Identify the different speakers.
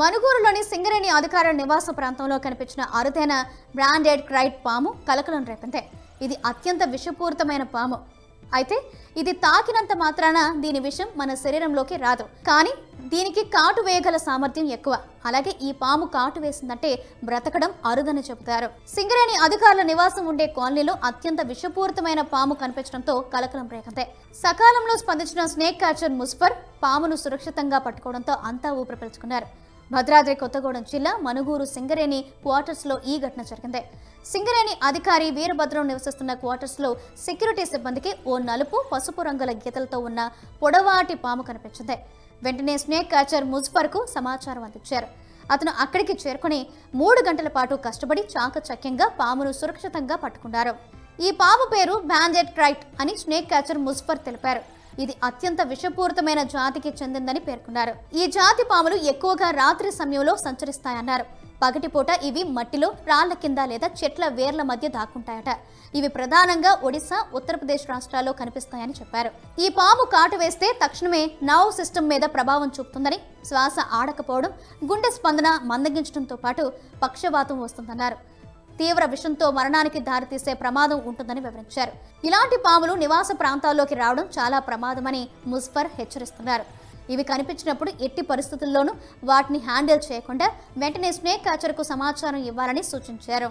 Speaker 1: మనుగూరులోని సింగరేణి అధికారుల నివాస ప్రాంతంలో కనిపించిన అరుదైన బ్రాండెడ్ క్రైట్ పాము కలకలం రేపింది. ఇది అత్యంత విషపూరితమైన పాము. అయితే ఇది తాకినంత మాత్రాన దీని విషం మన శరీరంలోకి రాదు. కానీ దీనికి కాటు వేయగల సామర్థ్యం ఎక్కువ. అలాగే ఈ పాము కాటు వేసిందంటే బ్రతకడం అరుదని చెబుతారు. సింగరేణి అధికారుల నివాసం ఉండే కాలనీలో అత్యంత విషపూరితమైన పాము కనిపించడంతో కలకలం రేగింది. సకాలంలో స్పందించిన స్నేక్ క్యాచర్ ముస్ఫర్ పామును సురక్షితంగా పట్టుకోవడంతో అంతా ఊపిరి పీల్చుకున్నారు. భద్రాద్రి కొత్తగూడెం జిల్లా మనుగూరు సింగరేణి క్వార్టర్స్ లో ఈ ఘటన జరిగింది. సింగరేణి అధికారి వీరభద్రం నివసిస్తున్న క్వార్టర్స్ లో సెక్యూరిటీ సిబ్బందికి ఓ నలుపు పసుపు రంగుల గీతలతో ఉన్న పొడవాటి పాము కనిపించింది. వెంటనే స్నేక్ క్యాచర్ ముజ్ఫర్ కు సమాచారం అందించారు. అతను అక్కడికి చేరుకుని 3 గంటల పాటు కష్టపడి చాకచక్యంగా పామును సురక్షితంగా పట్టుకున్నారు. ఈ పాము పేరు బ్రాండెడ్ క్రైట్ అని స్నేక్ క్యాచర్ ముజ్ఫర్ తెలిపారు. ఇది అత్యంత విషపూరితమైన జాతికి చెందిందని పేర్కొన్నారు. ఈ జాతి పాములు ఎక్కువగా రాత్రి సమయంలో సంచరిస్తాయన్నారు. పగటిపూట ఇవి మట్టిలో, రాళ్ల కింద లేదా చెట్ల వేర్ల మధ్య దాక్కుంటాయట. ఇవి ప్రధానంగా ఒడిశా, ఉత్తరప్రదేశ్ రాష్ట్రాల్లో కనిపిస్తాయని చెప్పారు. ఈ పాము కాటు వేస్తే తక్షణమే నర్వ్ సిస్టమ్ మీద ప్రభావం చూపుతుందని, శ్వాస ఆడకపోవడం, గుండె స్పందన మందగించడంతో పాటు పక్షవాతం వస్తుందన్నారు. తీవ్ర విషంతో మరణానికి దారితీసే ప్రమాదం ఉంటుందని వివరించారు. ఇలాంటి పాములు నివాస ప్రాంతాల్లోకి రావడం చాలా ప్రమాదమని ముజ్ఫర్ హెచ్చరిస్తున్నారు. ఇవి కనిపించినప్పుడు ఎట్టి పరిస్థితుల్లోనూ వాటిని హ్యాండిల్ చేయకుండా వెంటనే స్నేక్ క్యాచర్కు సమాచారం ఇవ్వాలని సూచించారు.